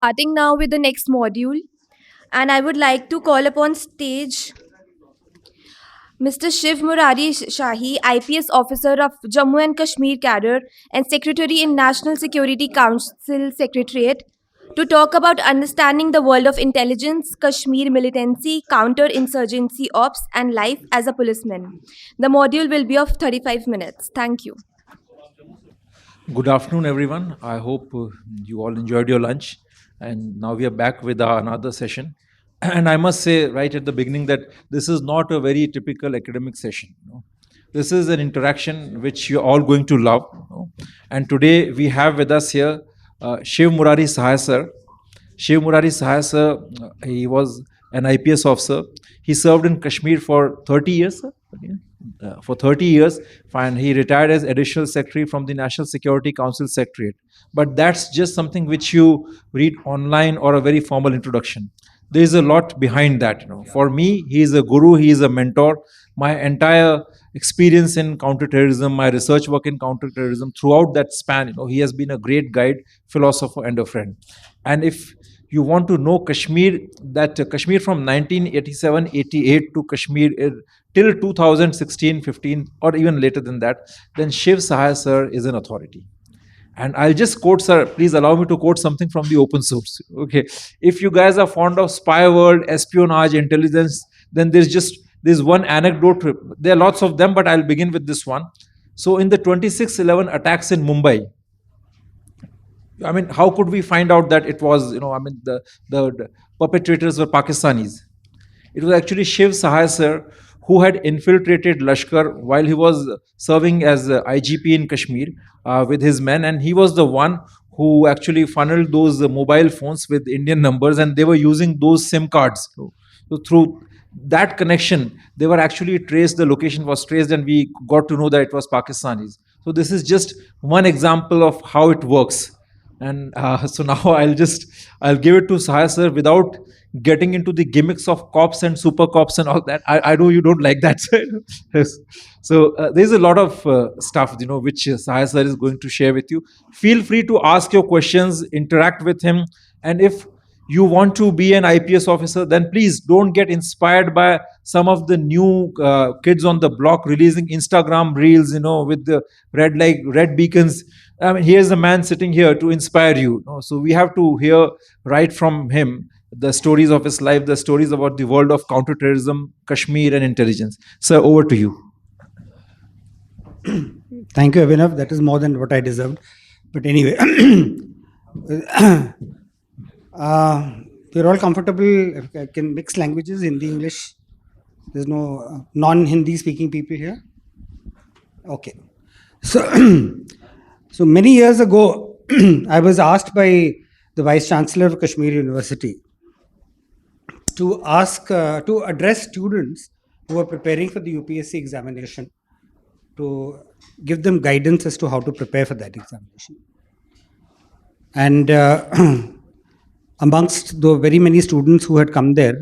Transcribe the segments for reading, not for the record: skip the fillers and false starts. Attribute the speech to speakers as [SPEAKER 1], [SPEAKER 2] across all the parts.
[SPEAKER 1] Starting now with the next module, and I would like to call upon stage Mr. Shiv Murari Sahai, IPS officer of Jammu and Kashmir Cadre and Secretary in National Security Council Secretariat, to talk about understanding the world of intelligence, Kashmir militancy, counter-insurgency ops, and life as a policeman. The module will be of 35 minutes. Thank you.
[SPEAKER 2] Good afternoon, everyone. I hope you all enjoyed your lunch. And now we are back with another session. And I must say right at the beginning that this is not a very typical academic session. This is an interaction which you're all going to love. And today we have with us here Shiv Murari Sahai sir. Shiv Murari Sahai sir, he was an IPS officer. He served in Kashmir for 30 years, sir. For 30 years, fine. He retired as additional secretary from the National Security Council Secretariat. But that's just something which you read online or a very formal introduction. There is a lot behind that. For me, he is a guru. He is a mentor. My entire experience in counterterrorism, my research work in counterterrorism, throughout that span, he has been a great guide, philosopher, and a friend. And if you want to know Kashmir, that Kashmir from 1987-88 to Kashmir till 2016-15 or even later than that, then Shiv Sahai sir is an authority. And I'll just quote, sir, please allow me to quote something from the open source. Okay. If you guys are fond of spy world, espionage, intelligence, then there's one anecdote. There are lots of them, but I'll begin with this one. So in the 26/11 attacks in Mumbai, I mean, how could we find out that it was, the perpetrators were Pakistanis? It was actually Shiv Sahai sir who had infiltrated Lashkar while he was serving as IGP in Kashmir with his men, and he was the one who actually funneled those mobile phones with Indian numbers, and they were using those SIM cards. So through that connection, they were actually traced. The location was traced, and we got to know that it was Pakistanis. So this is just one example of how it works. And so now I'll give it to Sahai sir without getting into the gimmicks of cops and super cops and all that. I know you don't like that. Yes. So there's a lot of stuff which Sahai sir is going to share with you. Feel free to ask your questions, interact with him, and if you want to be an IPS officer, then please don't get inspired by some of the new kids on the block releasing Instagram reels, with the red beacons. I mean, here's a man sitting here to inspire you. So we have to hear right from him the stories of his life, the stories about the world of counterterrorism, Kashmir, and intelligence. Sir, over to you.
[SPEAKER 3] Thank you, Abhinav. That is more than what I deserved. But anyway, we're all comfortable. I can mix languages, Hindi, English. There's no non-Hindi speaking people here. Okay. So many years ago, I was asked by the Vice Chancellor of Kashmir University to address students who are preparing for the UPSC examination, to give them guidance as to how to prepare for that examination. And amongst the very many students who had come there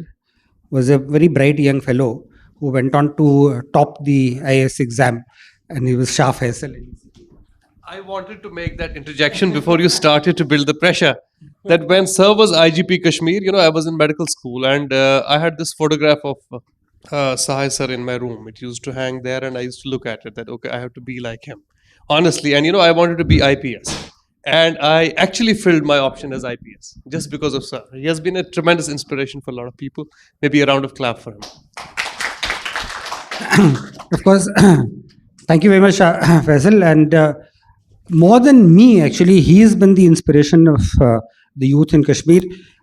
[SPEAKER 3] was a very bright young fellow who went on to top the IAS exam, and he was Shah Faisal.
[SPEAKER 4] I wanted to make that interjection before you started to build the pressure. That when Sir was IGP Kashmir, I was in medical school, and I had this photograph of Sahai sir in my room. It used to hang there, and I used to look at it that, okay, I have to be like him. Honestly, and I wanted to be IPS. And I actually filled my option as IPS just because of Sir. He has been a tremendous inspiration for a lot of people. Maybe a round of clap for him.
[SPEAKER 3] Of course, thank you very much, Faisal. And more than me, actually, he has been the inspiration of the youth in Kashmir.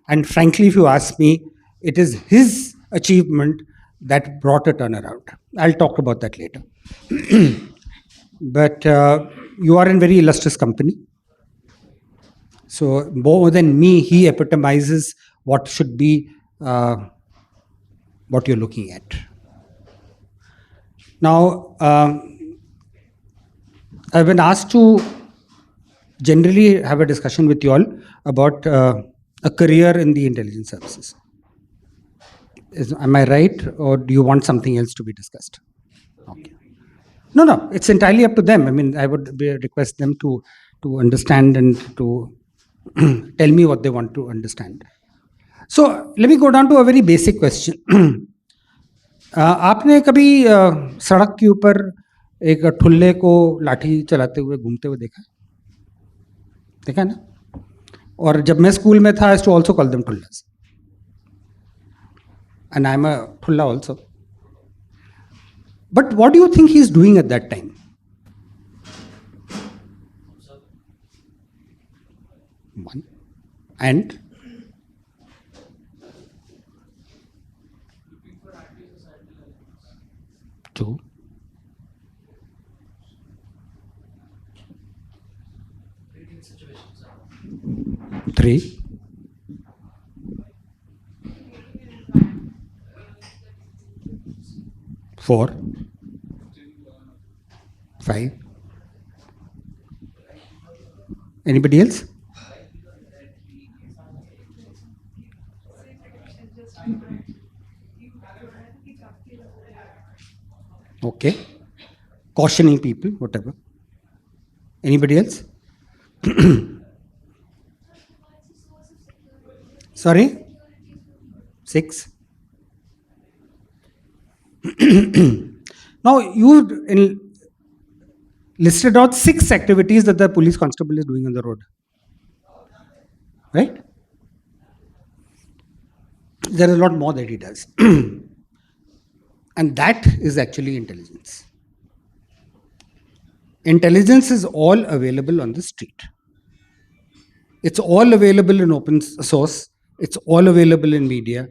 [SPEAKER 3] And frankly, if you ask me, it is his achievement that brought a turnaround. I'll talk about that later. But you are in very illustrious company. So more than me, he epitomizes what should be what you're looking at. Now, I've been asked to generally have a discussion with you all about a career in the intelligence services. Am I right, or do you want something else to be discussed? Okay. No, it's entirely up to them. I mean, I would request them to understand and to tell me what they want to understand. So let me go down to a very basic question. आपने कभी सड़क के ऊपर एक ठुल्ले को लाठी चलाते हुए घूमते हुए देखा है? देखा है ना? और जब मैं स्कूल में था, I used to also call them ठुल्लास. And I'm a ठुल्ला also. But what do you think he's doing at that time? One. And? Two. Three. Four. Five. Anybody else? Okay. Cautioning people, whatever. Anybody else? Sorry? 6. Now, you've listed out 6 activities that the police constable is doing on the road. Right? There is a lot more that he does. And that is actually intelligence. Intelligence is all available on the street. It's all available in open source. It's all available in media.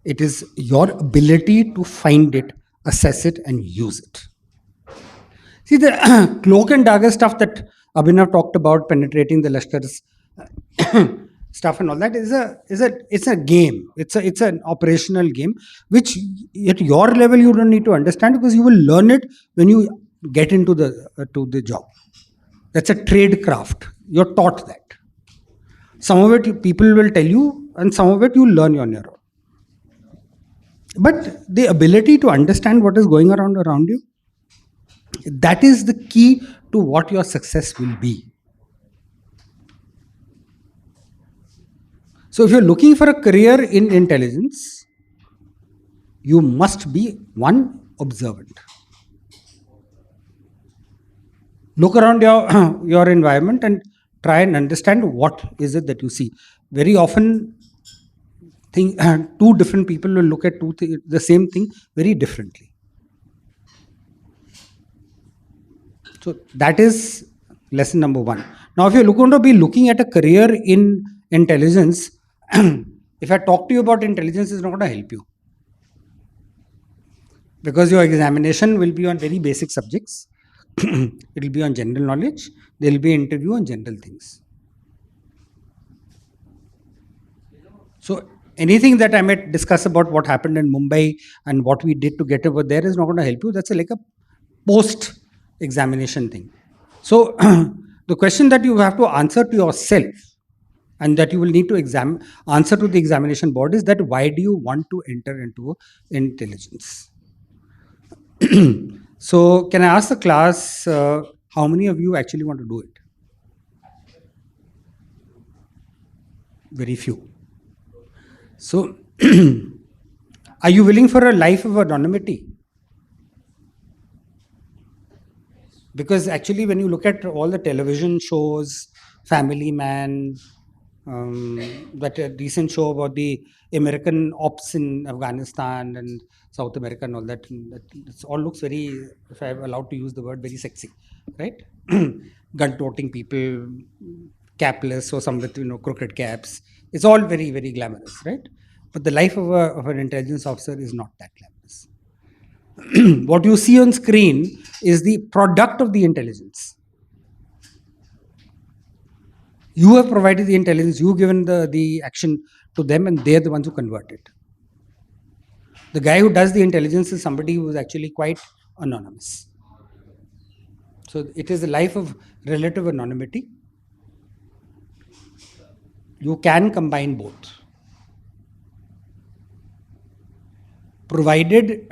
[SPEAKER 3] It is your ability to find it, assess it, and use it. See, the cloak and dagger stuff that Abhinav talked about, penetrating the Lashkar's stuff and all that, it's a game. It's an operational game, which at your level you don't need to understand, because you will learn it when you get into the job. That's a trade craft. You're taught that. Some of it people will tell you, and some of it you learn on your own. But the ability to understand what is going around you, that is the key to what your success will be. So if you're looking for a career in intelligence, you must be, one, observant. Look around your environment and try and understand what is it that you see. Very often, two different people will look at the same thing very differently. So that is lesson number 1. Now, if you're going to be looking at a career in intelligence, if I talk to you about intelligence, it's not going to help you. Because your examination will be on very basic subjects. It will be on general knowledge. There will be an interview on general things. So anything that I might discuss about what happened in Mumbai and what we did to get over there is not going to help you. That's like a post-examination thing. So the question that you have to answer to yourself, and that you will need to answer to the examination board, is that why do you want to enter into intelligence? So can I ask the class, how many of you actually want to do it? Very few. So are you willing for a life of anonymity? Because actually when you look at all the television shows, Family Man, that recent show about the American ops in Afghanistan and South America and all that, it all looks very, if I'm allowed to use the word, very sexy, right? Gun-toting people, capless, or some with crooked caps. It's all very, very glamorous, right? But the life of an intelligence officer is not that glamorous. What you see on screen is the product of the intelligence. You have provided the intelligence, you've given the action to them, and they're the ones who convert it. The guy who does the intelligence is somebody who is actually quite anonymous. So it is a life of relative anonymity. You can combine both, provided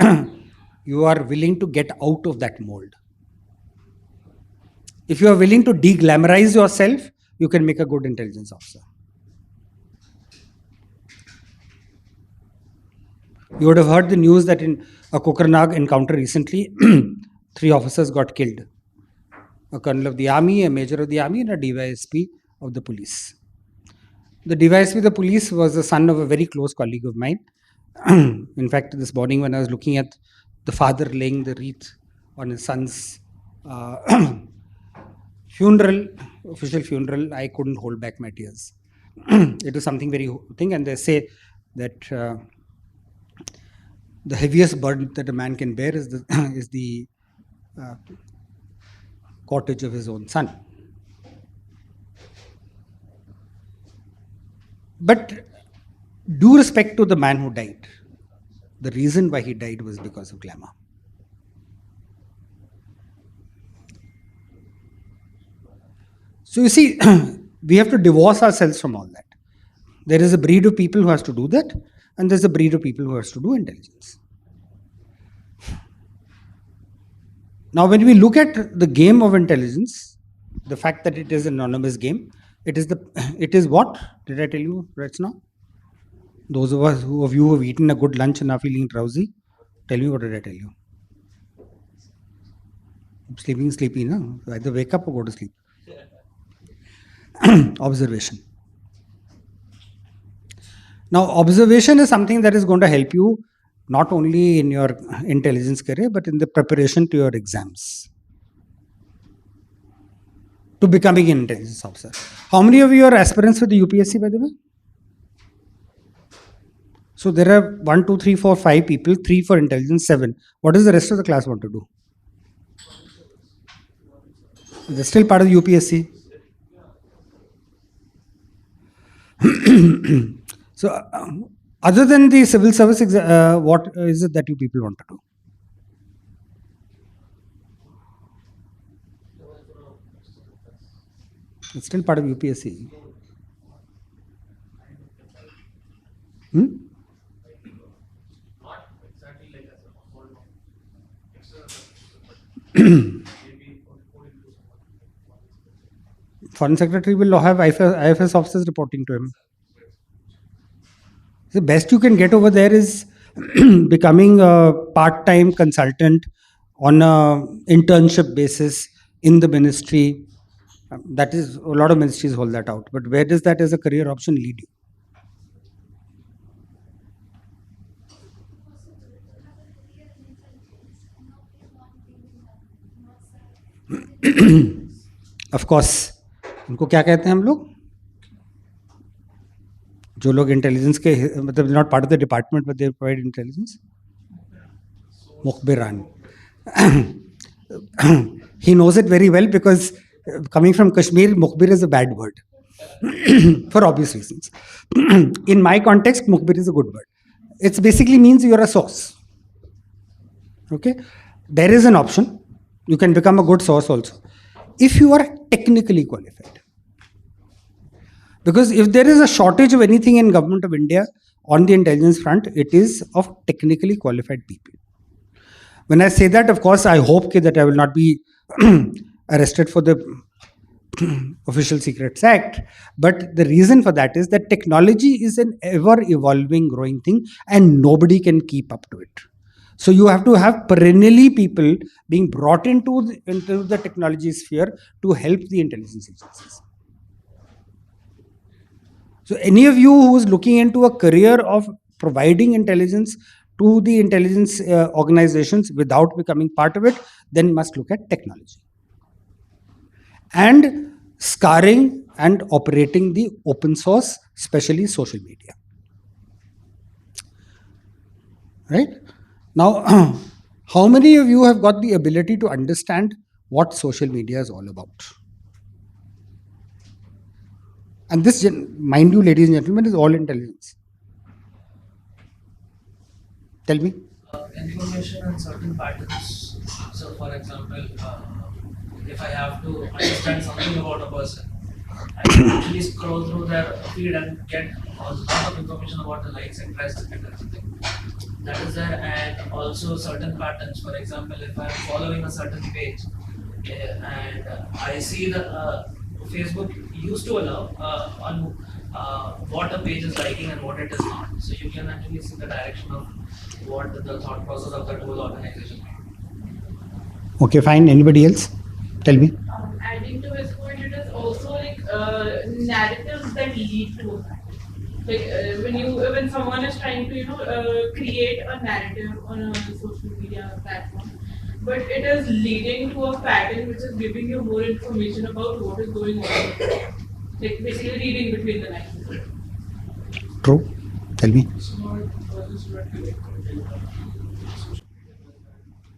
[SPEAKER 3] you are willing to get out of that mold. If you are willing to de-glamorize yourself, you can make a good intelligence officer. You would have heard the news that in a Kokernag encounter recently, 3 officers got killed. A colonel of the army, a major of the army, and a DYSP of the police. The DYSP of the police was the son of a very close colleague of mine. In fact, this morning when I was looking at the father laying the wreath on his son's official funeral, I couldn't hold back my tears. It was something very thing, and they say that the heaviest burden that a man can bear is the cortege of his own son. But due respect to the man who died, the reason why he died was because of glamour. So you see, we have to divorce ourselves from all that. There is a breed of people who has to do that, and there's a breed of people who has to do intelligence. Now, when we look at the game of intelligence, the fact that it is an anonymous game, it is what? Did I tell you right now? Those of you who have eaten a good lunch and are feeling drowsy, tell me, what did I tell you? Sleepy, no? Either wake up or go to sleep. Observation. Now, observation is something that is going to help you not only in your intelligence career, but in the preparation to your exams, to becoming an intelligence officer. How many of you are aspirants for the UPSC, by the way? So there are 1, 2, 3, 4, 5 people, 3 for intelligence, 7. What does the rest of the class want to do? They're still part of the UPSC. So, other than the civil service, what is it that you people want to do? It's still part of UPSC. Foreign Secretary will have IFS officers reporting to him. The best you can get over there is becoming a part-time consultant on a internship basis in the ministry. That is, a lot of ministries hold that out. But where does that as a career option lead you? Of course, उनको क्या कहते हैं हम लोग? जो लोग intelligence के मतलब not part of the department but they provide intelligence, मुखबिरान. He knows it very well because coming from Kashmir, mukhbir is a bad word for obvious reasons. In my context, mukhbir is a good word. It basically means you're a source. Okay, there is an option. You can become a good source also if you are technically qualified. Because if there is a shortage of anything in Government of India on the intelligence front, it is of technically qualified people. When I say that, of course, I hope that I will not be arrested for the Official Secrets Act. But the reason for that is that technology is an ever-evolving, growing thing, and nobody can keep up to it. So you have to have perennially people being brought into the technology sphere to help the intelligence agencies. So any of you who is looking into a career of providing intelligence to the intelligence organizations without becoming part of it, then must look at technology. And scarring and operating the open source, especially social media. Right? Now, how many of you have got the ability to understand what social media is all about? And this, mind you, ladies and gentlemen, is all intelligence. Tell me.
[SPEAKER 5] Information and certain patterns. So, for example, if I have to understand something about a person, I can actually scroll through their feed and get a lot of information about the likes, interests, and everything. That is there, and also certain patterns. For example, if I'm following a certain page and I see that Facebook used to allow on what a page is liking and what it is not. So you can actually see the direction of what the thought process of that whole organization.
[SPEAKER 3] Okay, fine. Anybody else? Tell me.
[SPEAKER 6] Adding to his point, it is also like narratives that lead to a fact. Like when someone is trying to create a narrative on a social media platform, but it is leading to a pattern which is giving you more information about what is going on. Like basically reading between the lines.
[SPEAKER 3] True. Tell me.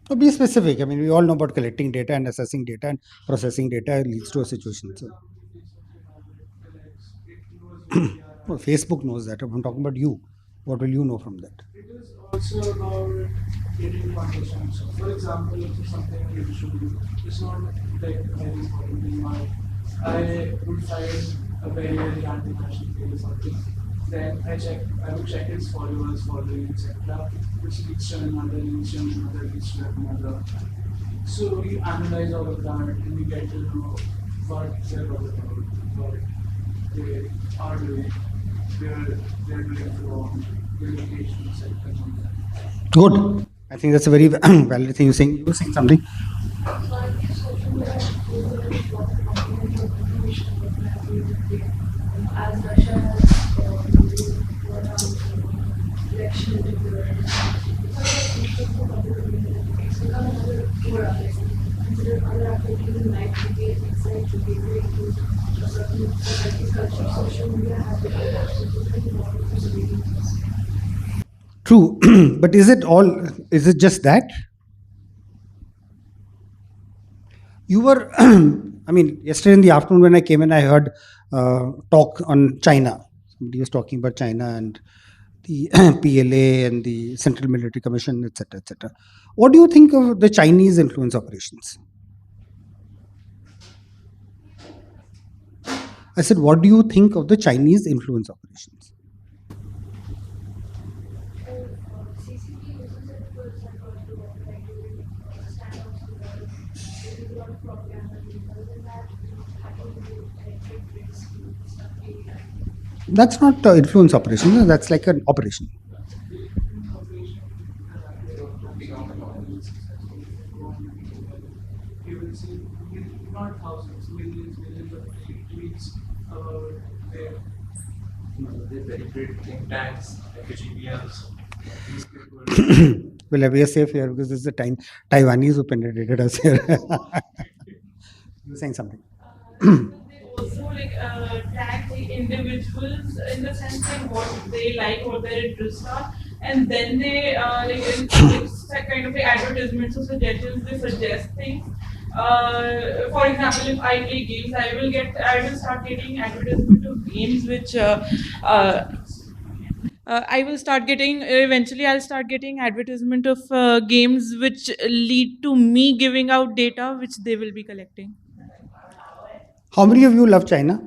[SPEAKER 3] So be specific. I mean, we all know about collecting data and assessing data and processing data leads to a situation. So, well, Facebook knows that. If I'm talking about you, what will you know from that?
[SPEAKER 7] It is also about getting conversation. So, for example, if it's something you should do, it's not like very important in my. I would find a very anti-national page or something. Then I would check his followers, following, etc. Which leads to another, leads to another, leads to another. So we analyze all of that and we get to know what they're all about, what they are doing, where they're doing wrong, their locations, etc.
[SPEAKER 3] Good. I think that's a very valid thing you're saying. You were saying something.
[SPEAKER 8] As Russia has election consider other activities in life to be exciting to be very good to certain society's culture. Social media has become
[SPEAKER 3] True. But is it just that? You were, I mean, yesterday in the afternoon when I came in, I heard talk on China. Somebody was talking about China and the PLA and the Central Military Commission, etc., etc. What do you think of the Chinese influence operations? I said, what do you think of the Chinese influence operations? That's not influence operation. No, that's like an operation.
[SPEAKER 7] You will see not thousands, millions of tweets about their
[SPEAKER 2] They penetrate think tanks, academias, newspapers.
[SPEAKER 3] Well, we are safe here because this is the time Taiwanese who penetrated us here. You were saying something.
[SPEAKER 6] They also tag the individuals in the sense like what they like, what their interests are, and then they in kind of advertisements or suggestions. They suggest things. For example, if I play games, I will start getting advertisement of games which. I will start getting eventually. I'll start getting advertisement of games which lead to me giving out data which they will be collecting.
[SPEAKER 3] How many of you love China?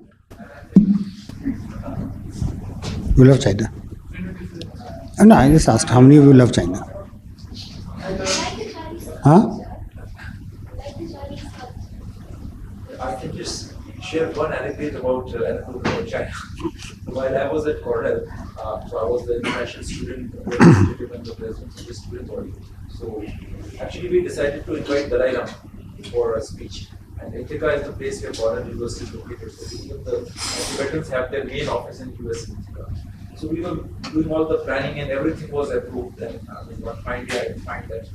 [SPEAKER 3] You love China? No, I just asked, how many of you love China? Huh?
[SPEAKER 2] I can just share one anecdote about China. While I was at Cornell, so I was the international student representative and the president of the student body. So actually, we decided to invite Dalai Lama for a speech. And Ithaca is the place where Cornell University is located. So even the Tibetans have their main office in US in Ithaca. So we were doing all the planning and everything was approved. And one fine day I find that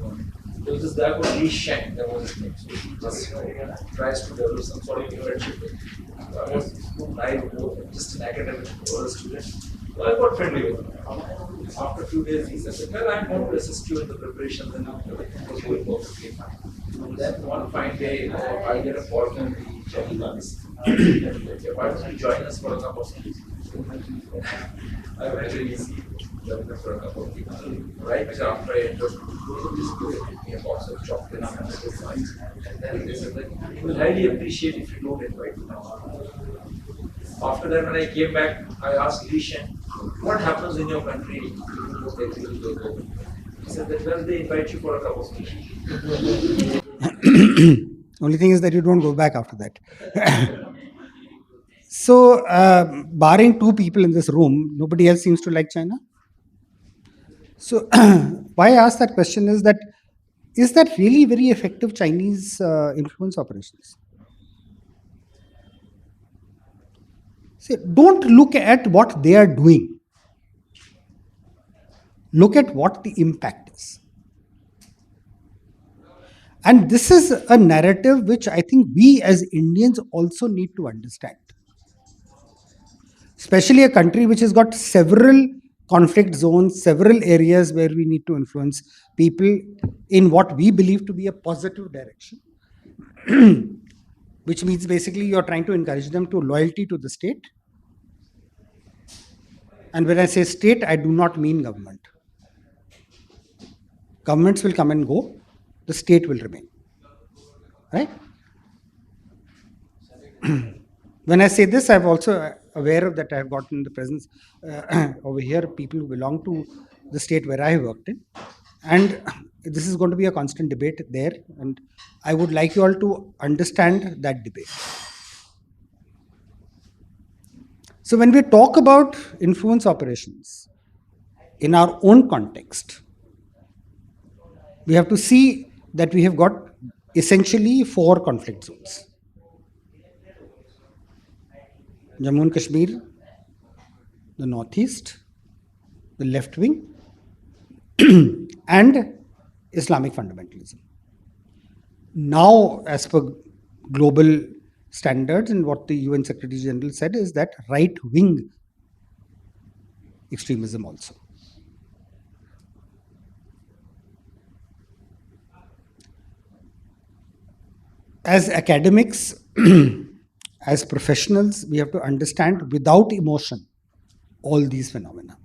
[SPEAKER 2] there was this guy called Li Sheng, that was his name. So he just tries to develop some sort of friendship with me. So I was just an academic or a student. So I got friendly with him. After a few days, he said, well, I'm going to assist you in the preparations and everything was going perfectly fine. And then one fine day, I get a call from the Chinese. Why don't you join us for a cup of tea? I went to easy. For a cup of tea. Right after I entered, they gave me a box of chocolates and wines. And then they said that we will highly appreciate if you don't invite me now. After that, when I came back, I asked Li Shen, what happens in your country if you don't agree to go? He said that, well, they invite you for a cup of tea.
[SPEAKER 3] Only thing is that you don't go back after that. So, barring two people in this room, nobody else seems to like China. So, why I ask that question is that really very effective Chinese influence operations? See, don't look at what they are doing. Look at what the impact is. And this is a narrative which I think we as Indians also need to understand. Especially a country which has got several conflict zones, several areas where we need to influence people in what we believe to be a positive direction, which means basically you're trying to encourage them to loyalty to the state. And when I say state, I do not mean government. Governments will come and go, the state will remain. Right? When I say this, I'm also aware of that I've gotten the presence over here, people who belong to the state where I worked in. And this is going to be a constant debate there. And I would like you all to understand that debate. So when we talk about influence operations in our own context, we have to see that we have got essentially 4 conflict zones. Jammu and Kashmir, the northeast, the left wing, and Islamic fundamentalism. Now, as per global standards and what the UN Secretary General said is that right wing extremism also. As academics, as professionals, we have to understand without emotion all these phenomena.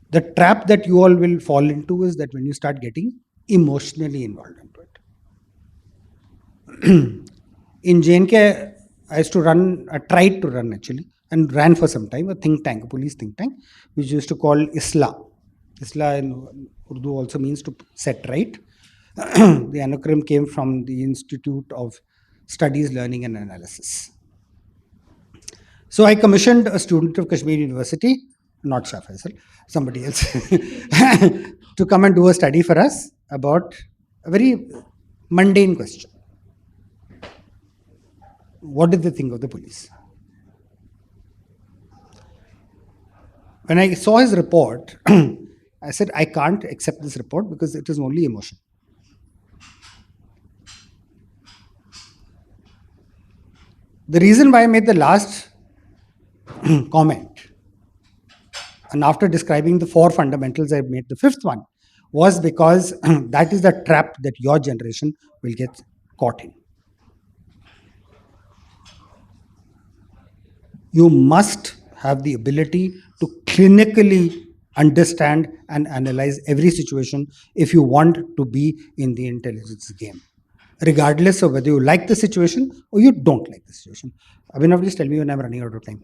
[SPEAKER 3] The trap that you all will fall into is that when you start getting emotionally involved into it. In J&K, I used to run, I tried to run actually, and ran for some time, a think tank, a police think tank, which used to call ISLA. ISLA in Urdu also means to set right. The acronym came from the Institute of Studies, Learning and Analysis. So I commissioned a student of Kashmir University, not Shah Faisal, somebody else, to come and do a study for us about a very mundane question. What did they think of the police? When I saw his report, I said, I can't accept this report because it is only emotion. The reason why I made the last comment, and after describing the 4 fundamentals, I made the 5th one, was because that is the trap that your generation will get caught in. You must have the ability to clinically understand and analyze every situation if you want to be in the intelligence game, regardless of whether you like the situation or you don't like the situation. Abhinav, please tell me when I'm running out of time.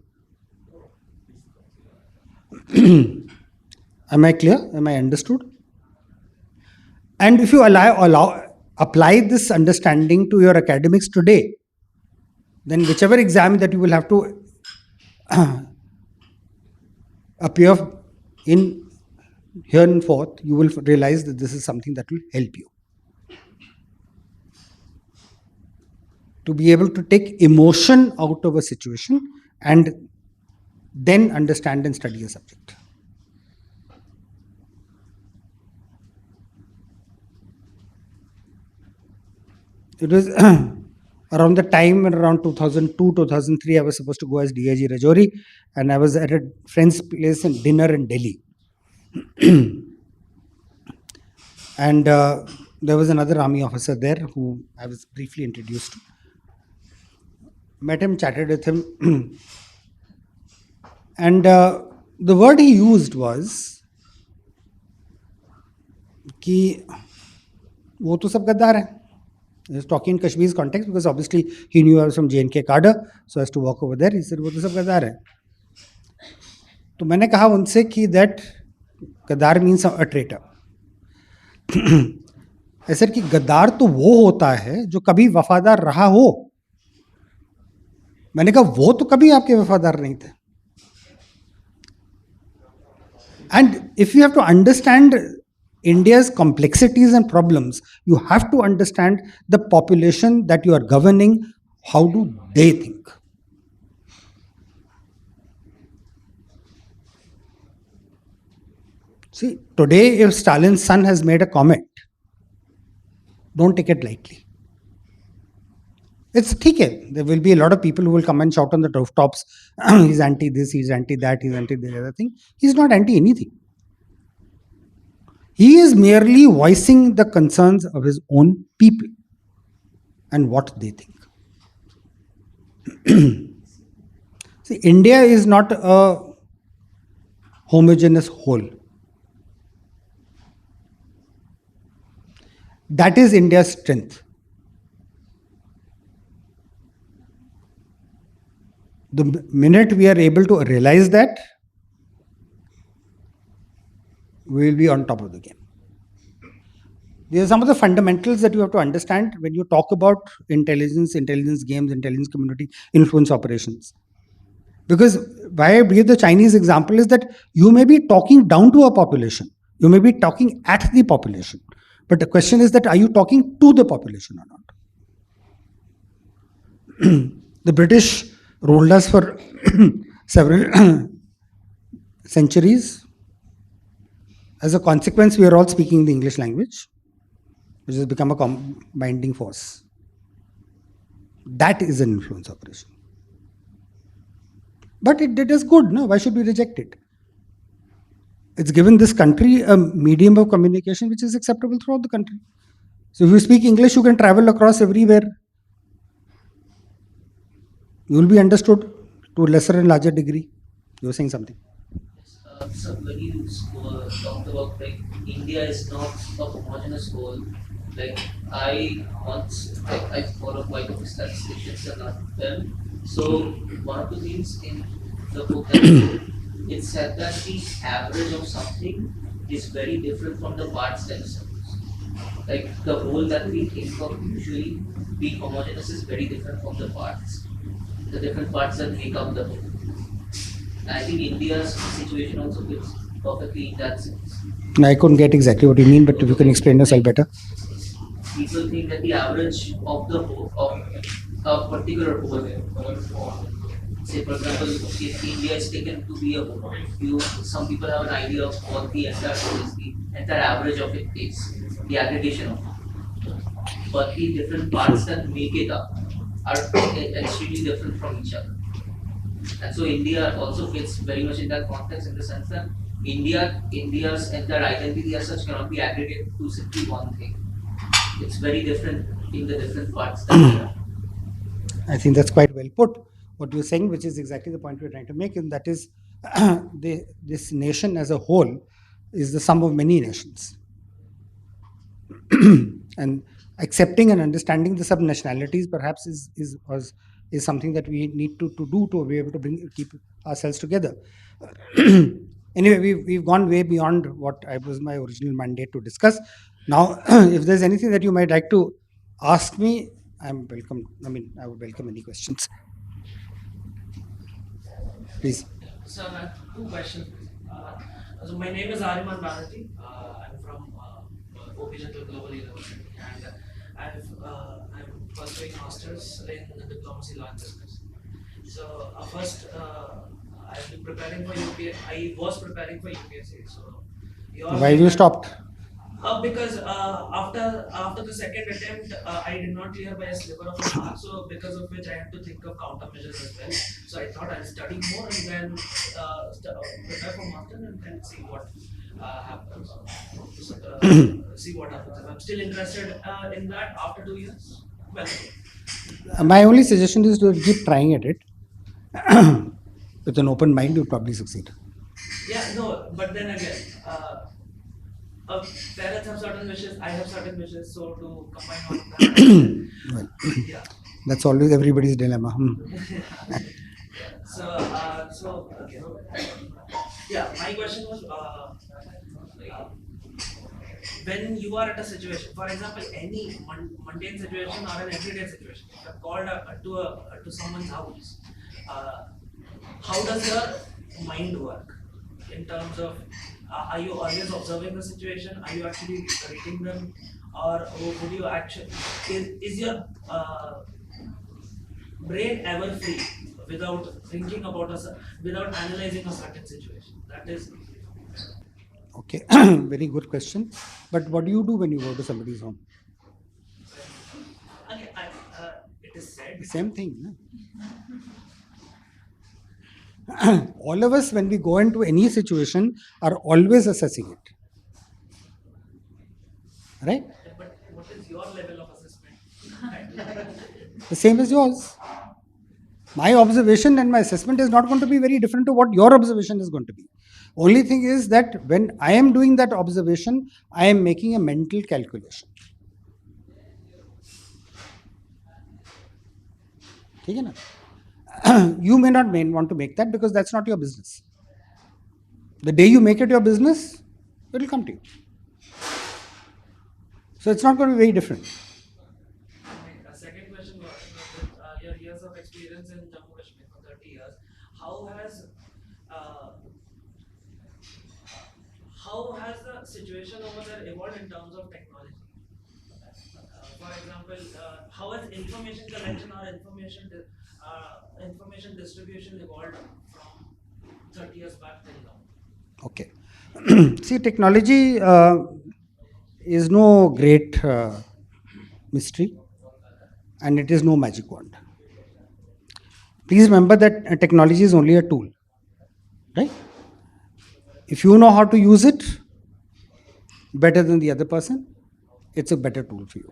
[SPEAKER 3] Am I clear? Am I understood? And if you apply this understanding to your academics today, then whichever exam that you will have to appear in here and forth, you will realize that this is something that will help you to be able to take emotion out of a situation and then understand and study a subject. It was around the time around 2002, 2003, I was supposed to go as DIG Rajouri, and I was at a friend's place and dinner in Delhi. And there was another army officer there who I was briefly introduced to. Met him, chatted with him. And the word he used was कि वो तो सब गद्दार है. He was talking in Kashmir's context because obviously he knew I was from J&K Cadre, so I has to walk over there. He said, वो तो सब गद्दार है. तो मैंने कहा उनसे कि that गद्दार means a traitor. ऐसे कि गद्दार तो वो होता है जो कभी वफादार रहा हो. मैंने कहा वो तो कभी आपके वफादार नहीं थे. And if you have to understand India's complexities and problems, you have to understand the population that you are governing. How do they think? See, today, if Stalin's son has made a comment, don't take it lightly. It's okay. There will be a lot of people who will come and shout on the rooftops, he's anti this, he's anti that, he's anti the other thing. He's not anti anything. He is merely voicing the concerns of his own people and what they think. See, India is not a homogeneous whole. That is India's strength. The minute we are able to realize that, we will be on top of the game. These are some of the fundamentals that you have to understand when you talk about intelligence games, intelligence community, influence operations. Because why I give the Chinese example is that you may be talking down to a population, you may be talking at the population, but the question is that are you talking to the population or not? The British ruled us for several centuries. As a consequence, we are all speaking the English language, which has become a binding force. That is an influence operation. But it does good, no? Why should we reject it? It's given this country a medium of communication which is acceptable throughout the country. So if you speak English, you can travel across everywhere. You will be understood to a lesser and larger degree. You were saying something.
[SPEAKER 5] So when you talked about like India is not a homogeneous whole, like I follow quite a few statistics and not them. So one of the things in the book that it said that the average of something is very different from the parts themselves. Like the whole that we think of usually being homogeneous is very different from the parts. The different parts that make up the whole. I think India's situation also fits perfectly in that sense.
[SPEAKER 3] I couldn't get exactly what you mean, but if you can explain yourself better.
[SPEAKER 5] People think that the average of the whole, of a particular whole, say for example, if India is taken to be a whole, some people have an idea of what the entire whole is, the entire average of it is, the aggregation of it. But the different parts that make it up are extremely different from each other. And so India also fits very much in that context in the sense that India's entire identity as such cannot be aggregated to simply one thing. It's very different in the different parts that we have.
[SPEAKER 3] I think that's quite well put. What you're saying, which is exactly the point we're trying to make, and that is this nation as a whole is the sum of many nations. And accepting and understanding the subnationalities perhaps is something that we need to do to be able to keep ourselves together. Anyway, we've gone way beyond what was my original mandate to discuss. Now, if there's anything that you might like to ask me, I'm welcome. I would welcome any questions. Please.
[SPEAKER 5] So I have two questions. So my name is Ariman Banerjee. I'm from OPJ Global University, and I'm pursuing masters in diplomacy law and business. So first, I've been preparing for UPSC. I was preparing for UPSC. So
[SPEAKER 3] why have you stopped?
[SPEAKER 5] Because after the second attempt, I did not clear by a sliver of a mark. So because of which I had to think of countermeasures as well. So I thought I'll study more and then prepare for master and then see what happens. See what happens. If I'm still interested in that after 2 years, well.
[SPEAKER 3] My only suggestion is to keep trying at it. With an open mind, you'll probably succeed.
[SPEAKER 5] Yeah, no, but then again, parents have certain wishes, I have certain wishes, so to combine all of that.
[SPEAKER 3] Well,
[SPEAKER 5] yeah.
[SPEAKER 3] That's always everybody's dilemma.
[SPEAKER 5] So yeah, my question was when you are at a situation, for example, any mundane situation or an everyday situation, you are called to someone's house. How does your mind work in terms of are you always observing the situation? Are you actually reading them, or would you actually is your brain ever free without thinking about without analyzing a certain situation? That is.
[SPEAKER 3] Okay, very good question. But what do you do when you go to somebody's home?
[SPEAKER 5] Okay, it is said.
[SPEAKER 3] Same thing. No? All of us, when we go into any situation, are always assessing it. Right?
[SPEAKER 5] But what is your level of assessment?
[SPEAKER 3] The same as yours. My observation and my assessment is not going to be very different to what your observation is going to be. Only thing is that when I am doing that observation, I am making a mental calculation. Okay, na? You may not want to make that because that's not your business. The day you make it your business, it will come to you. So it's not going to be very different.
[SPEAKER 5] A second question was, with your years of experience in Jammu Kashmir for 30 years, how has the situation over there evolved in terms of technology? For example, how has information collection or information distribution evolved from 30 years back till now?
[SPEAKER 3] Okay. See, technology is no great mystery, and it is no magic wand. Please remember that technology is only a tool, right? If you know how to use it better than the other person, it's a better tool for you.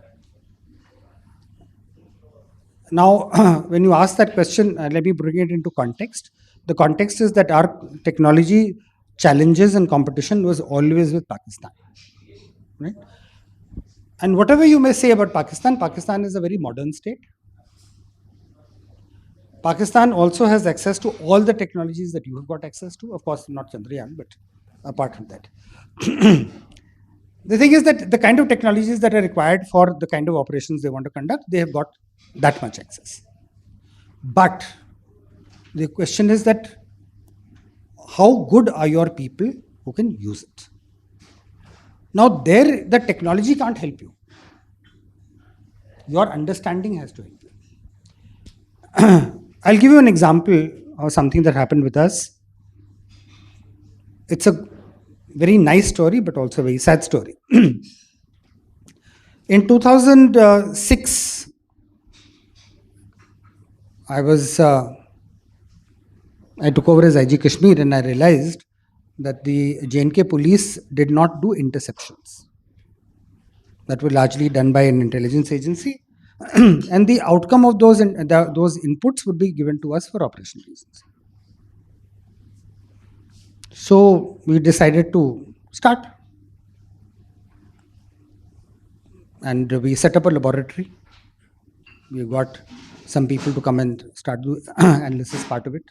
[SPEAKER 3] Now, when you ask that question, let me bring it into context. The context is that our technology challenges and competition was always with Pakistan, right? And whatever you may say about Pakistan, Pakistan is a very modern state. Pakistan also has access to all the technologies that you have got access to. Of course, not Chandrayaan, but apart from that. The thing is that the kind of technologies that are required for the kind of operations they want to conduct, they have got that much access. But the question is that how good are your people who can use it? Now, there, the technology can't help you. Your understanding has to help you. I'll give you an example of something that happened with us. It's a very nice story, but also a very sad story. In 2006, I took over as IG Kashmir, and I realized that the J&K police did not do interceptions. That were largely done by an intelligence agency, and the outcome of those inputs would be given to us for operational reasons. So we decided to start, and we set up a laboratory. We got some people to come and start the analysis part of it.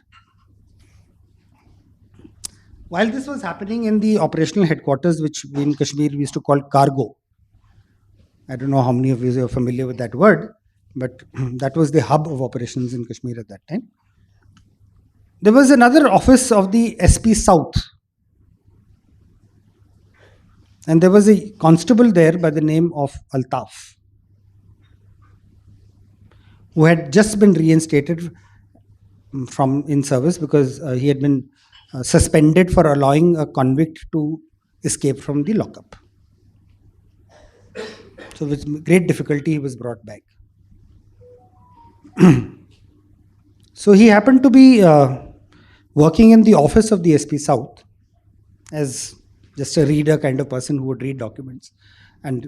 [SPEAKER 3] While this was happening in the operational headquarters, which in Kashmir we used to call cargo, I don't know how many of you are familiar with that word, but that was the hub of operations in Kashmir at that time. There was another office of the SP South, and there was a constable there by the name of Altaf, who had just been reinstated from in service because he had been suspended for allowing a convict to escape from the lockup. So with great difficulty he was brought back. So he happened to be working in the office of the SP South as just a reader kind of person who would read documents and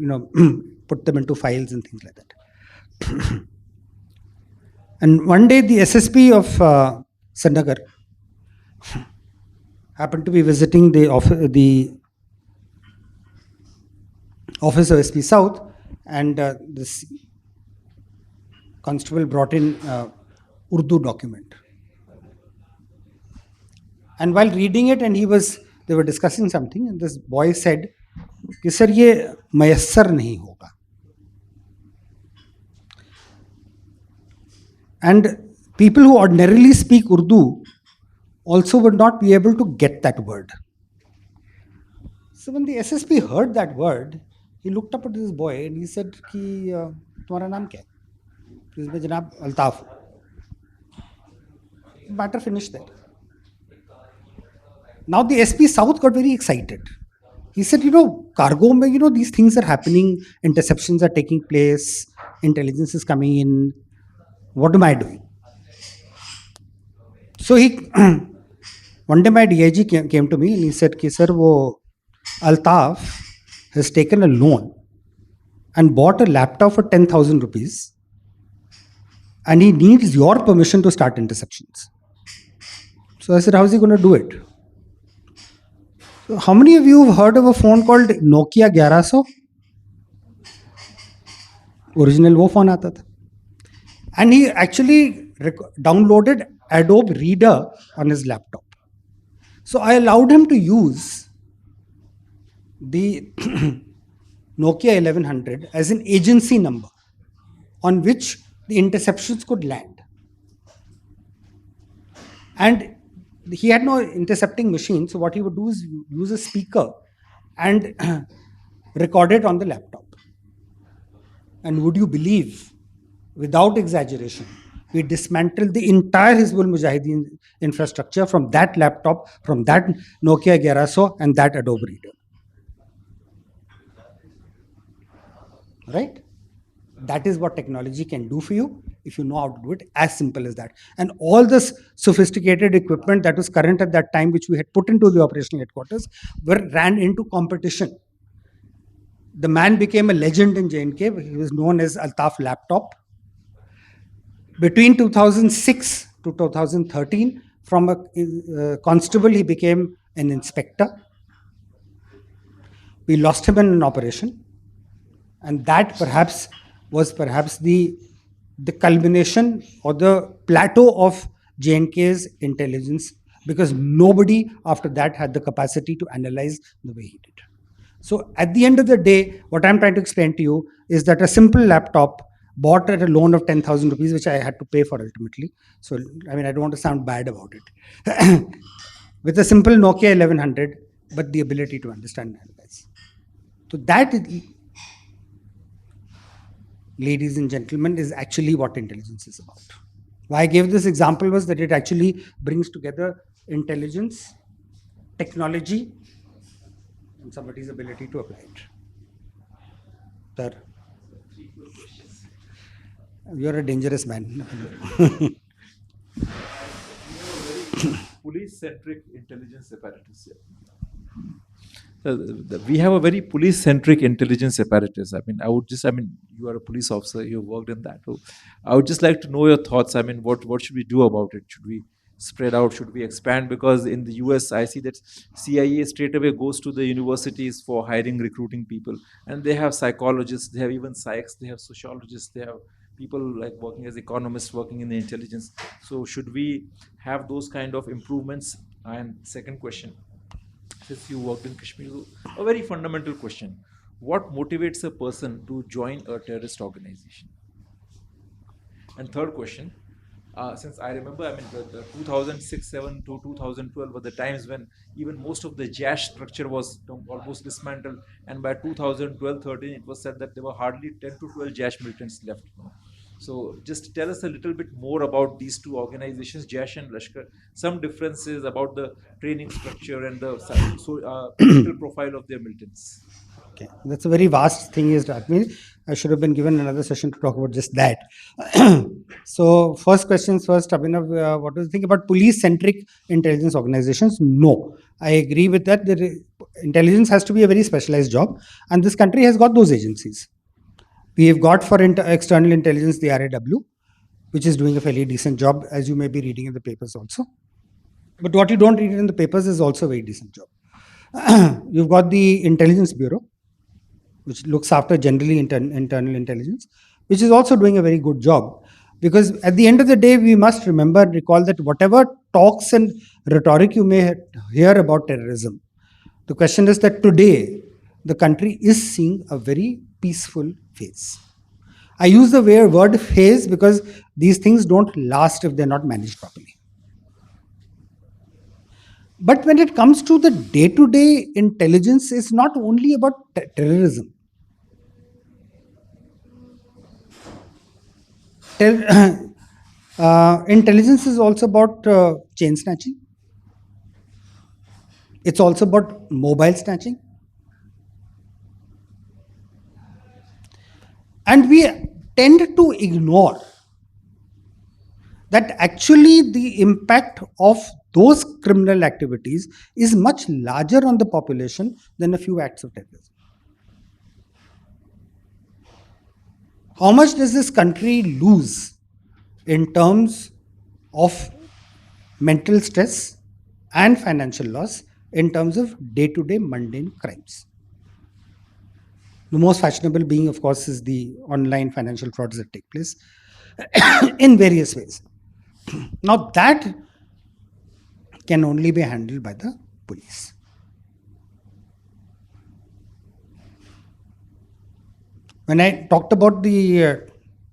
[SPEAKER 3] put them into files and things like that. And one day the SSP of Srinagar happened to be visiting the office of SP South, and this constable brought in Urdu document. And while reading it, and he was they were discussing something, and this boy said, कि sir ये मयस्सर नहीं होगा. And people who ordinarily speak Urdu also would not be able to get that word. So when the SSP heard that word, he looked up at this boy and he said, कि तुम्हारा नाम क्या है? इसमें जनाब Altaf. Matter finished there. Now the SP South got very excited. He said, cargo mein, these things are happening, interceptions are taking place, intelligence is coming in. What am I doing? So one day my DIG came to me and he said, कि sir, wo Altaf has taken a loan and bought a laptop for 10,000 rupees and he needs your permission to start interceptions. So I said, how is he going to do it? So how many of you have heard of a phone called Nokia 1100? Original वो phone आता था. And he actually downloaded Adobe Reader on his laptop. So I allowed him to use the Nokia 1100 as an agency number on which the interceptions could land. And he had no intercepting machine, so what he would do is use a speaker and record it on the laptop. And would you believe, without exaggeration, we dismantled the entire Hizbul Mujahideen infrastructure from that laptop, from that Nokia 1100 and that Adobe Reader. Right? That is what technology can do for you if you know how to do it, as simple as that. And all this sophisticated equipment that was current at that time, which we had put into the operational headquarters, ran into competition. The man became a legend in J&K. He was known as Altaf Laptop. Between 2006 to 2013, from a constable, he became an inspector. We lost him in an operation. And that was perhaps the culmination or the plateau of J&K's intelligence, because nobody after that had the capacity to analyze the way he did. So at the end of the day, what I'm trying to explain to you is that a simple laptop bought at a loan of 10,000 rupees, which I had to pay for ultimately. So, I don't want to sound bad about it. With a simple Nokia 1100, but the ability to understand and analyze. So that, ladies and gentlemen, is actually what intelligence is about. Why I gave this example was that it actually brings together intelligence, technology, and somebody's ability to apply it. Sir, you're a dangerous man.
[SPEAKER 2] Police-centric intelligence apparatus. We have a very police-centric intelligence apparatus. You are a police officer, you worked in that. So I would just like to know your thoughts. What should we do about it? Should we spread out? Should we expand? Because in the US, I see that CIA straight away goes to the universities for hiring, recruiting people. And they have psychologists, they have even psychs, they have sociologists, they have people like working as economists, working in the intelligence. So should we have those kind of improvements? And second question, since you worked in Kashmir, a very fundamental question. What motivates a person to join a terrorist organization? And third question, since I remember, the 2006-7 to 2012 were the times when even most of the JASH structure was almost dismantled, and by 2012-13 it was said that there were hardly 10 to 12 JASH militants left. So just tell us a little bit more about these two organizations, JASH and Lashkar, some differences about the training structure and the political profile of their militants.
[SPEAKER 3] Okay, that's a very vast thing. I should have been given another session to talk about just that. So first questions first, Abhinav, what do you think about police-centric intelligence organizations? No, I agree with that. Intelligence has to be a very specialized job, and this country has got those agencies. We have got for external intelligence the RAW, which is doing a fairly decent job, as you may be reading in the papers also. But what you don't read in the papers is also a very decent job. You've got the Intelligence Bureau, which looks after generally internal intelligence, which is also doing a very good job. Because at the end of the day, we must recall that whatever talks and rhetoric you may hear about terrorism, The question is that today, the country is seeing a very peaceful phase. I use the word phase because these things don't last if they're not managed properly. But when it comes to the day-to-day intelligence, it's not only about terrorism. Intelligence is also about chain snatching. It's also about mobile snatching. And we tend to ignore that actually the impact of those criminal activities is much larger on the population than a few acts of terrorism. How much does this country lose in terms of mental stress and financial loss in terms of day-to-day mundane crimes? The most fashionable being, of course, is the online financial frauds that take place in various ways. Now, that can only be handled by the police. When I talked about the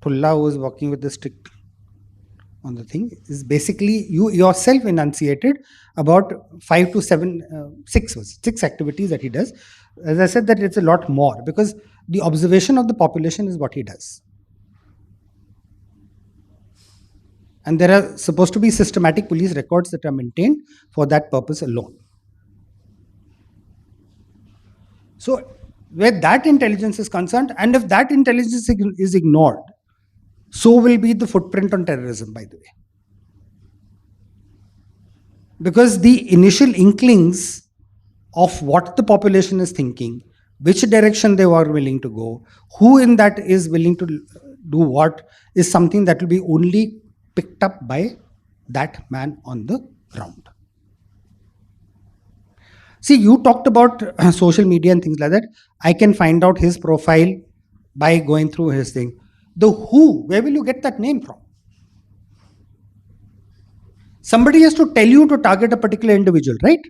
[SPEAKER 3] Thulla who was walking with the stick on the thing, is basically you yourself enunciated about 5 to 7, 6 activities that he does. As I said, that it's a lot more because the observation of the population is what he does. And there are supposed to be systematic police records that are maintained for that purpose alone. So, where that intelligence is concerned, and if that intelligence is ignored, so will be the footprint on terrorism, by the way. Because the initial inklings of what the population is thinking, which direction they are willing to go, who in that is willing to do what, is something that will be only picked up by that man on the ground. See, you talked about social media and things like that. I can find out his profile by going through his thing. The who, where will you get that name from? Somebody has to tell you to target a particular individual, right?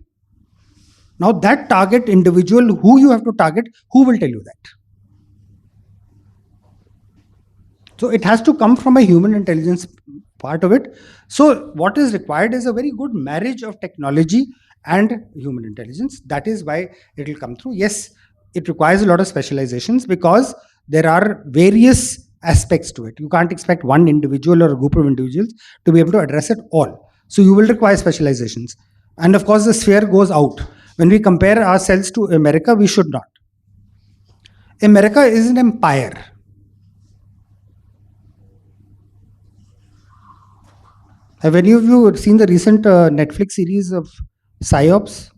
[SPEAKER 3] Now that target individual, who you have to target, who will tell you that? So it has to come from a human intelligence part of it. So what is required is a very good marriage of technology and human intelligence. That is why it will come through. Yes, it requires a lot of specializations because there are various aspects to it. You can't expect one individual or a group of individuals to be able to address it all. So you will require specializations. And of course, the sphere goes out. When we compare ourselves to America, we should not. America is an empire. Have any of you seen the recent Netflix series of PSYOPs?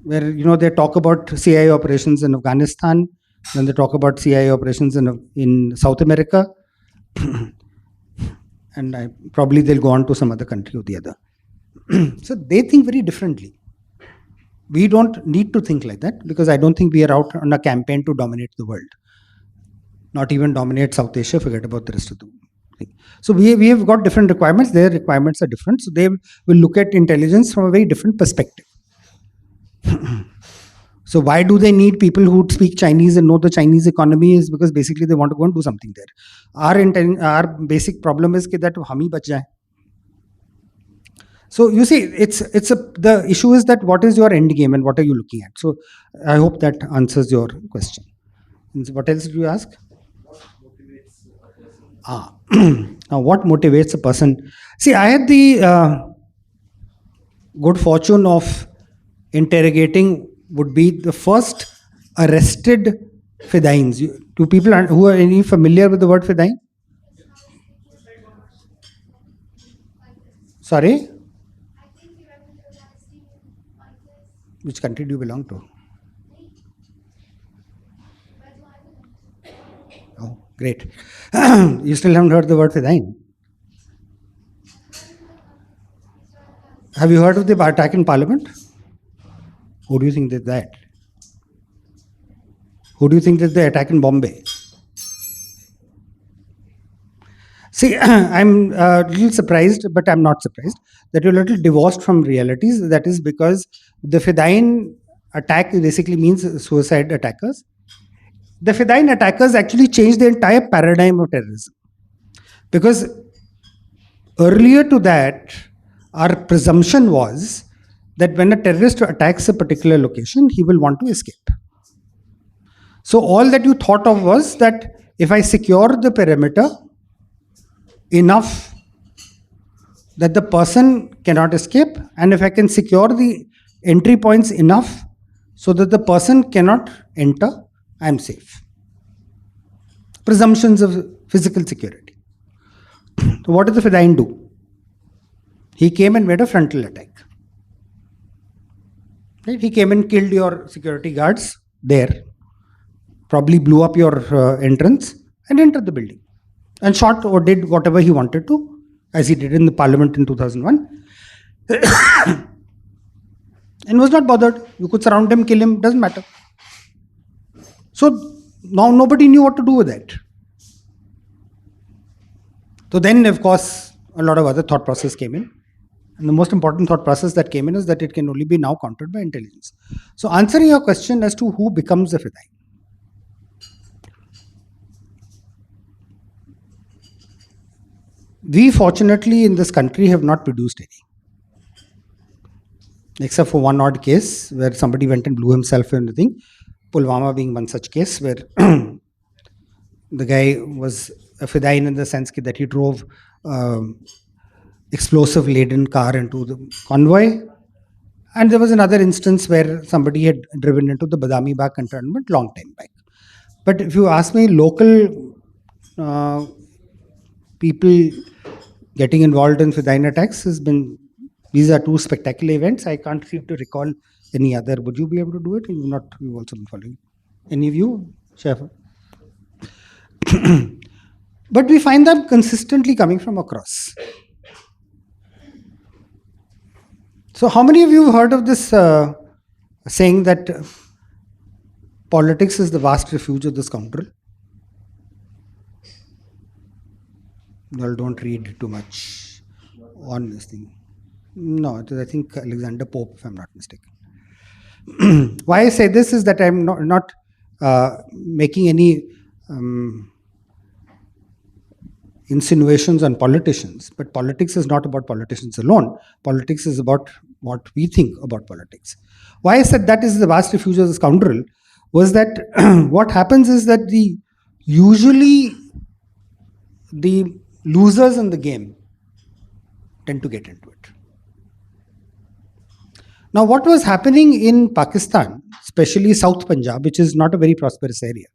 [SPEAKER 3] Where, they talk about CIA operations in Afghanistan, then they talk about CIA operations in South America, and probably they'll go on to some other country or the other. So they think very differently. We don't need to think like that because I don't think we are out on a campaign to dominate the world. Not even dominate South Asia, forget about the rest of the thing. So we have got different requirements. Their requirements are different. So they will look at intelligence from a very different perspective. So why do they need people who speak Chinese and know the Chinese economy? Is because basically they want to go and do something there. Our basic problem is that hum hi bach jaye. So you see, the issue is that what is your end game and what are you looking at? So I hope that answers your question. What else did you ask? Now what motivates a person? See, I had the good fortune of interrogating would be the first arrested Fidains. Do people who are any familiar with the word Fidain? Sorry? Which country do you belong to? Oh, great. You still haven't heard the word Fidain? Have you heard of the attack in Parliament? Who do you think did that? Who do you think did the attack in Bombay? See, I'm a little surprised, but I'm not surprised that you're a little divorced from realities. That is because the Fedayeen attack basically means suicide attackers. The Fedayeen attackers actually changed the entire paradigm of terrorism. Because earlier to that, our presumption was that when a terrorist attacks a particular location, he will want to escape. So all that you thought of was that if I secure the perimeter enough that the person cannot escape, and if I can secure the entry points enough so that the person cannot enter, I am safe. Presumptions of physical security. So what did the Fedayeen do? He came and made a frontal attack. Right? He came and killed your security guards there, probably blew up your entrance and entered the building and shot or did whatever he wanted to, as he did in the parliament in 2001. And was not bothered. You could surround him, kill him, doesn't matter. So now nobody knew what to do with that. So then, of course, a lot of other thought process came in. And the most important thought process that came in is that it can only be now countered by intelligence. So answering your question as to who becomes a Fedayeen. We fortunately in this country have not produced any. Except for one odd case where somebody went and blew himself in the thing. Pulwama being one such case where the guy was a Fedayeen in the sense that he drove explosive laden car into the convoy. And there was another instance where somebody had driven into the Badami Bagh cantonment long time back. But if you ask me, local people getting involved in Fedayeen attacks has been, these are two spectacular events. I can't seem to recall any other. Would you be able to do it? You've not, you've also been following. Any of you? Chef? But we find them consistently coming from across. So how many of you have heard of this saying that politics is the vast refuge of the scoundrel? Well, don't read too much on this thing. No, it is, I think, Alexander Pope, if I'm not mistaken. Why I say this is that I'm not making any insinuations on politicians, but politics is not about politicians alone. Politics is about what we think about politics. Why I said that is the vast refuge of the scoundrel was that what happens is that usually the losers in the game tend to get into it. Now, what was happening in Pakistan, especially South Punjab, which is not a very prosperous area,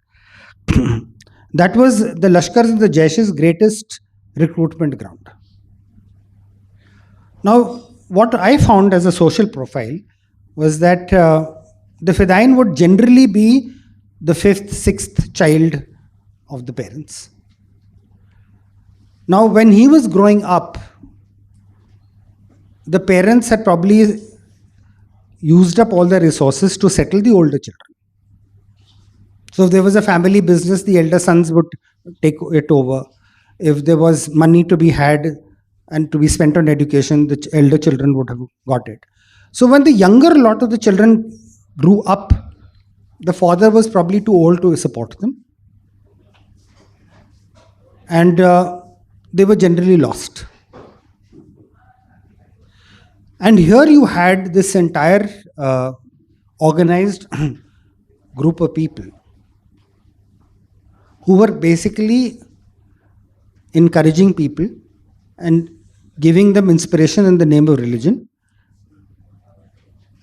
[SPEAKER 3] that was the Lashkars and the Jaish's greatest recruitment ground. Now, what I found as a social profile was that the Fedayeen would generally be the fifth, sixth child of the parents. Now, when he was growing up, the parents had probably used up all their resources to settle the older children. So if there was a family business, the elder sons would take it over. If there was money to be had and to be spent on education, the elder children would have got it. So when the younger lot of the children grew up, the father was probably too old to support them. And they were generally lost. And here you had this entire organized group of people who were basically encouraging people and giving them inspiration in the name of religion.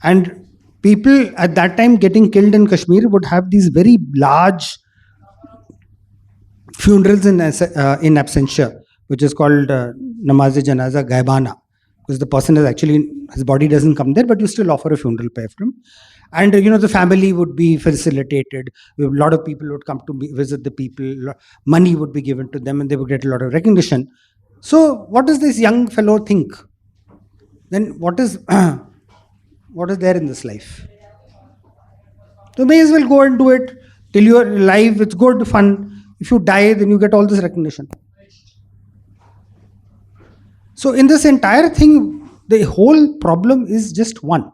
[SPEAKER 3] And people at that time getting killed in Kashmir would have these very large funerals in absentia, which is called namaz-e-janaza gaibana, because the person is actually, his body doesn't come there, but you still offer a funeral prayer for him. And the family would be facilitated. A lot of people would come to visit the people. Money would be given to them, and they would get a lot of recognition. So, what does this young fellow think? Then, what is there in this life? So, may as well go and do it till you are alive. It's good, fun. If you die, then you get all this recognition. So in this entire thing, the whole problem is just one,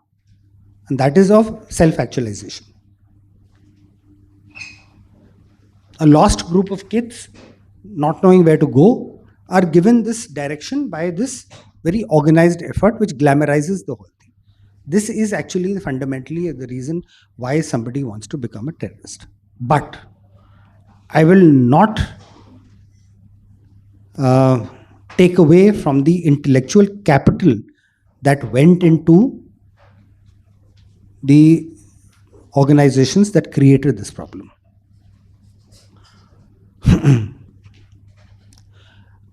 [SPEAKER 3] and that is of self-actualization. A lost group of kids, not knowing where to go, are given this direction by this very organized effort which glamorizes the whole thing. This is actually fundamentally the reason why somebody wants to become a terrorist. But I will not take away from the intellectual capital that went into the organizations that created this problem.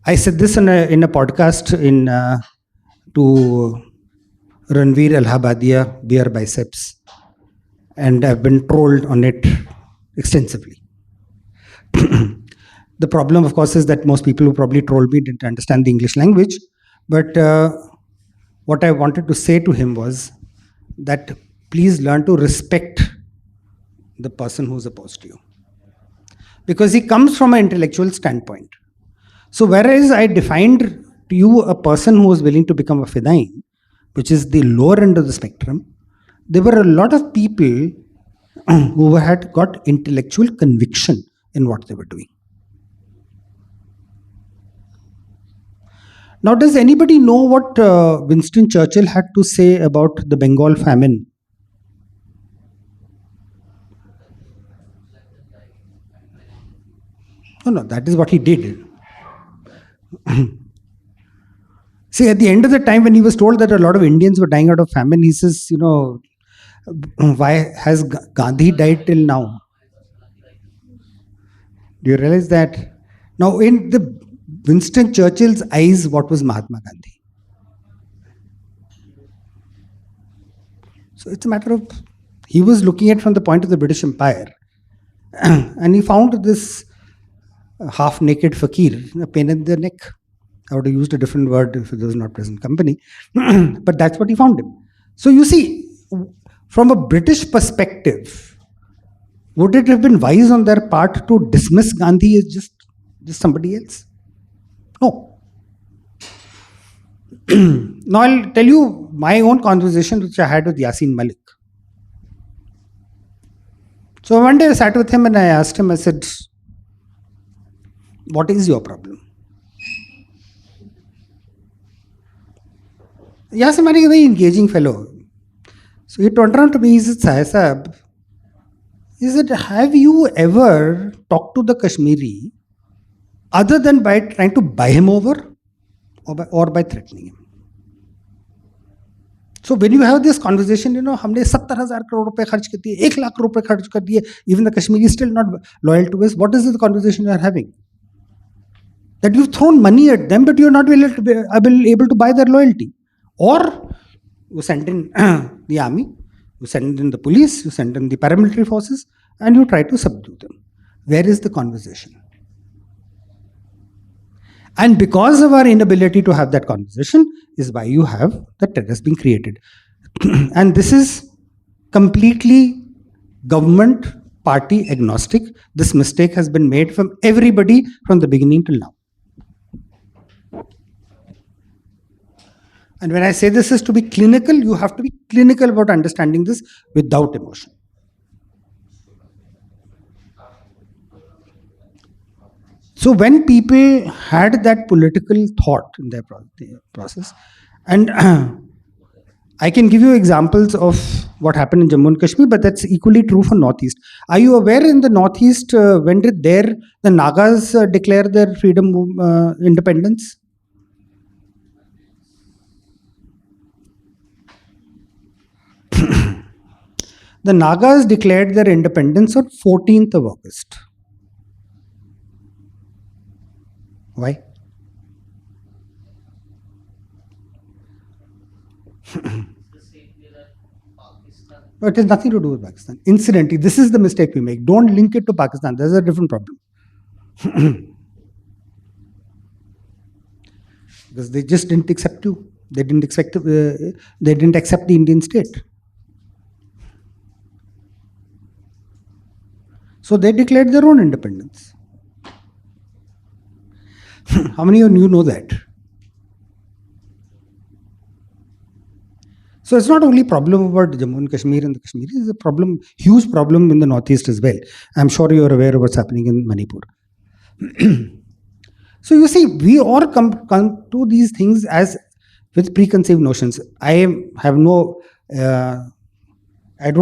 [SPEAKER 3] I said this in a podcast to Ranveer Allahabadia, Beer Biceps, and I've been trolled on it extensively. The problem, of course, is that most people who probably trolled me didn't understand the English language. But what I wanted to say to him was that please learn to respect the person who's opposed to you, because he comes from an intellectual standpoint. So whereas I defined to you a person who was willing to become a Fidain, which is the lower end of the spectrum, there were a lot of people who had got intellectual conviction in what they were doing. Now, does anybody know what Winston Churchill had to say about the Bengal famine? No, that is what he did. See, at the end of the time, when he was told that a lot of Indians were dying out of famine, he says, why has Gandhi died till now? Do you realize that? Now, in the Winston Churchill's eyes, what was Mahatma Gandhi? So it's a matter of, he was looking at from the point of the British Empire, and he found this half-naked fakir, a pain in the neck. I would have used a different word if it was not present company, but that's what he found him. So you see, from a British perspective, would it have been wise on their part to dismiss Gandhi as just somebody else? No. Now I'll tell you my own conversation which I had with Yasin Malik. So one day I sat with him and I asked him, I said, what is your problem? Yasin Malik is a very engaging fellow. So he turned around to me, he said, Sahai Sahab, he said, have you ever talked to the Kashmiri other than by trying to buy him over or by threatening him? So when you have this conversation, हमने 70,000 crore रुपए खर्च कर दिए, 1 lakh रुपए खर्च कर दिए, even the Kashmiri is still not loyal to us. What is the conversation you are having? That you've thrown money at them, but you're not able to buy their loyalty. Or you send in the army, you send in the police, you send in the paramilitary forces, and you try to subdue them. Where is the conversation? And because of our inability to have that conversation is why you have the terrorists being created. And this is completely government party agnostic. This mistake has been made from everybody from the beginning till now. And when I say this is to be clinical, you have to be clinical about understanding this without emotion. So when people had that political thought in their process, and I can give you examples of what happened in Jammu and Kashmir, but that's equally true for Northeast. Are you aware in the Northeast, when did the Nagas declare their freedom, independence? The Nagas declared their independence on 14th of August. Why? No, it has nothing to do with Pakistan. Incidentally, this is the mistake we make. Don't link it to Pakistan. There's a different problem. Because they just didn't accept you. They didn't accept the Indian state. So they declared their own independence. How many of you know that? So it's not only a problem about Jammu and Kashmir and the Kashmiris, it's a problem, huge problem in the Northeast as well. I'm sure you're aware of what's happening in Manipur. So you see, we all come to these things as with preconceived notions. I don't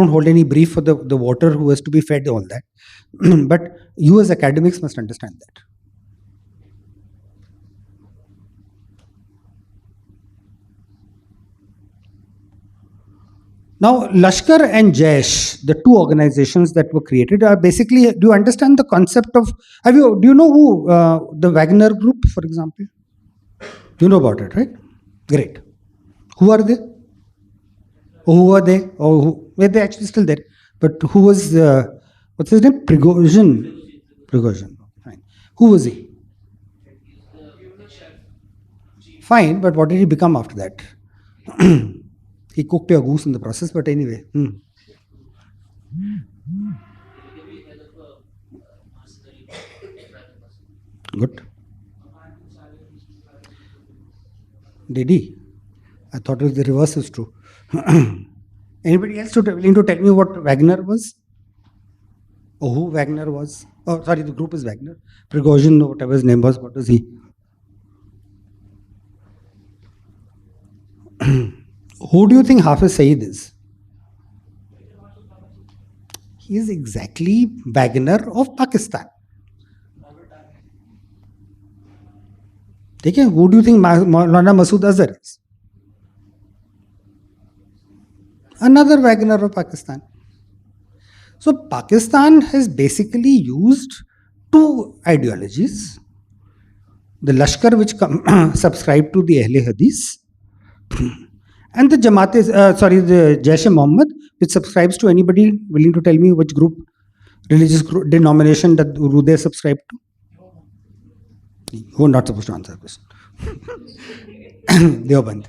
[SPEAKER 3] hold any brief for the water who has to be fed all that. But you as academics must understand that. Now, Lashkar and Jaish, the two organizations that were created, are basically. Do you understand the concept of? Do you know who the Wagner Group, for example? You know about it, right? Great. Who are they? Who are they? Were they actually still there? But who was? What's his name? Prigozhin. Fine. Who was he? Fine, but what did he become after that? He cooked a goose in the process, but anyway. Good. Did he? I thought the reverse is true. Anybody else willing to tell me what Wagner was? Or who Wagner was? Oh, sorry, the group is Wagner. Prigozhin, whatever his name was, what was he? Who do you think Hafiz Saeed is? He is exactly Wagner of Pakistan. Okay, who do you think Maulana Masood Azhar is? Another Wagner of Pakistan. So Pakistan has basically used two ideologies. The Lashkar, which subscribed to the Ahle Hadith, and the the Jaish-e-Mohammed, which subscribes to anybody willing to tell me which group, religious group, denomination that they subscribe to? Who are not supposed to answer this? Deoband.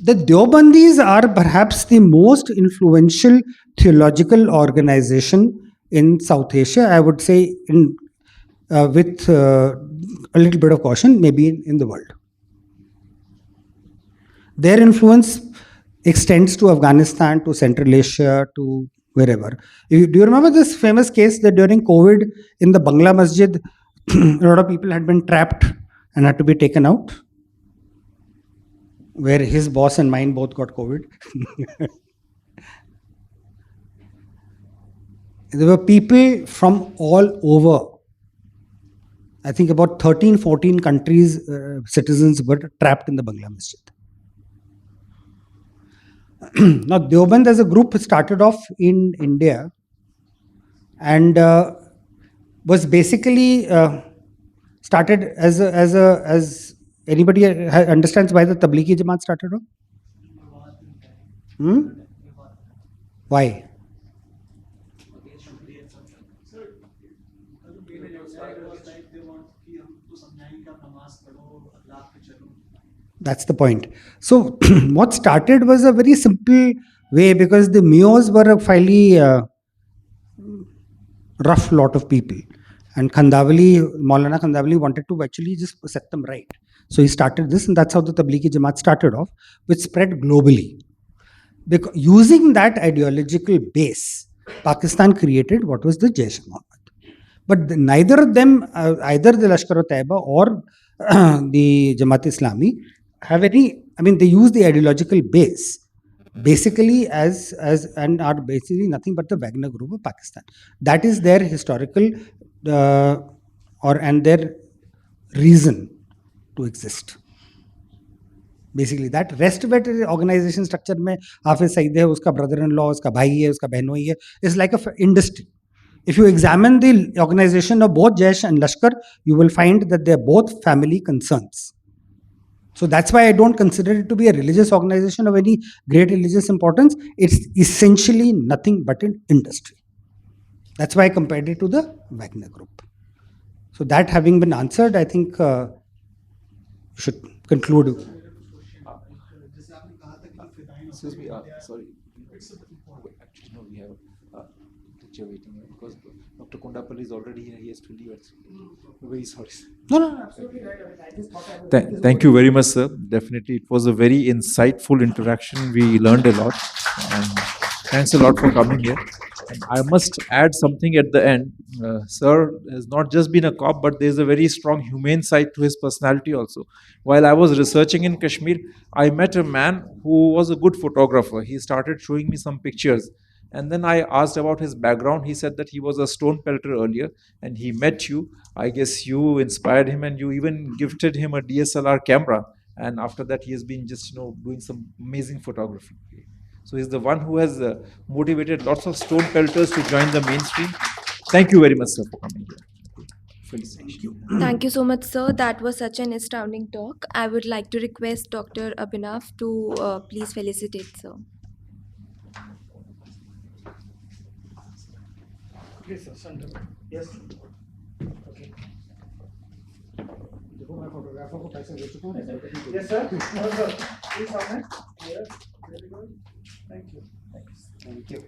[SPEAKER 3] The Deobandis are perhaps the most influential theological organization in South Asia, I would say, with a little bit of caution, maybe in the world. Their influence extends to Afghanistan, to Central Asia, to wherever. Do you remember this famous case that during COVID in the Bangla Masjid, a lot of people had been trapped and had to be taken out? Where his boss and mine both got COVID. There were people from all over. I think about 13, 14 countries, citizens were trapped in the Bangla Masjid. Now, Deoband as a group started off in India and was basically started as anybody understands why the Tablighi Jamaat started off? Why? That's the point. So what started was a very simple way, because the Meos were a fairly rough lot of people, and Maulana Khandavali wanted to actually just set them right. So he started this, and that's how the Tablighi Jamaat started off, which spread globally. Because using that ideological base, Pakistan created what was the Jaish-e-Mohammed. But neither of them, either the Lashkar-e-Taiba or the Jamaat-e-Islami, have any. I mean, they use the ideological base basically as and are basically nothing but the Wagner Group of Pakistan. That is their historical and their reason to exist. Basically that. Rest of it organization structure में Hafiz Saeed है, उसका brother-in-law, उसका भाई है, उसका बहनोई है, is like a industry. If you examine the organization of both Jaish and Lashkar, you will find that they are both family concerns. So that's why I don't consider it to be a religious organization of any great religious importance. It's essentially nothing but an industry. That's why I compared it to the Wagner Group. So that having been answered, I think we should conclude.
[SPEAKER 2] Excuse me, sorry. Actually, no, we have picture waiting here because Dr. Kundapalli is already here. He has to leave. We're very sorry, sir.
[SPEAKER 3] No, absolutely right. I mean, I just thought I would
[SPEAKER 2] Thank you very much, sir. Definitely, it was a very insightful interaction. We learned a lot. And thanks a lot for coming here. And I must add something at the end. Sir has not just been a cop, but there's a very strong humane side to his personality also. While I was researching in Kashmir, I met a man who was a good photographer. He started showing me some pictures. And then I asked about his background. He said that he was a stone pelter earlier and he met you. I guess you inspired him and you even gifted him a DSLR camera. And after that, he has been just, doing some amazing photography. So he's the one who has motivated lots of stone pelters to join the mainstream. Thank you very much, sir, for coming here. Felicitation.
[SPEAKER 1] Thank you so much, sir. That was such an astounding talk. I would like to request Dr. Abhinav to please felicitate, sir.
[SPEAKER 3] Please, sir, center. Yes. Okay. देखो मैं photographer को पैसे दे चुका हूँ. Yes, sir. No, sir. Please, Ahmed. Yes. Very good. Thank you. Thank you.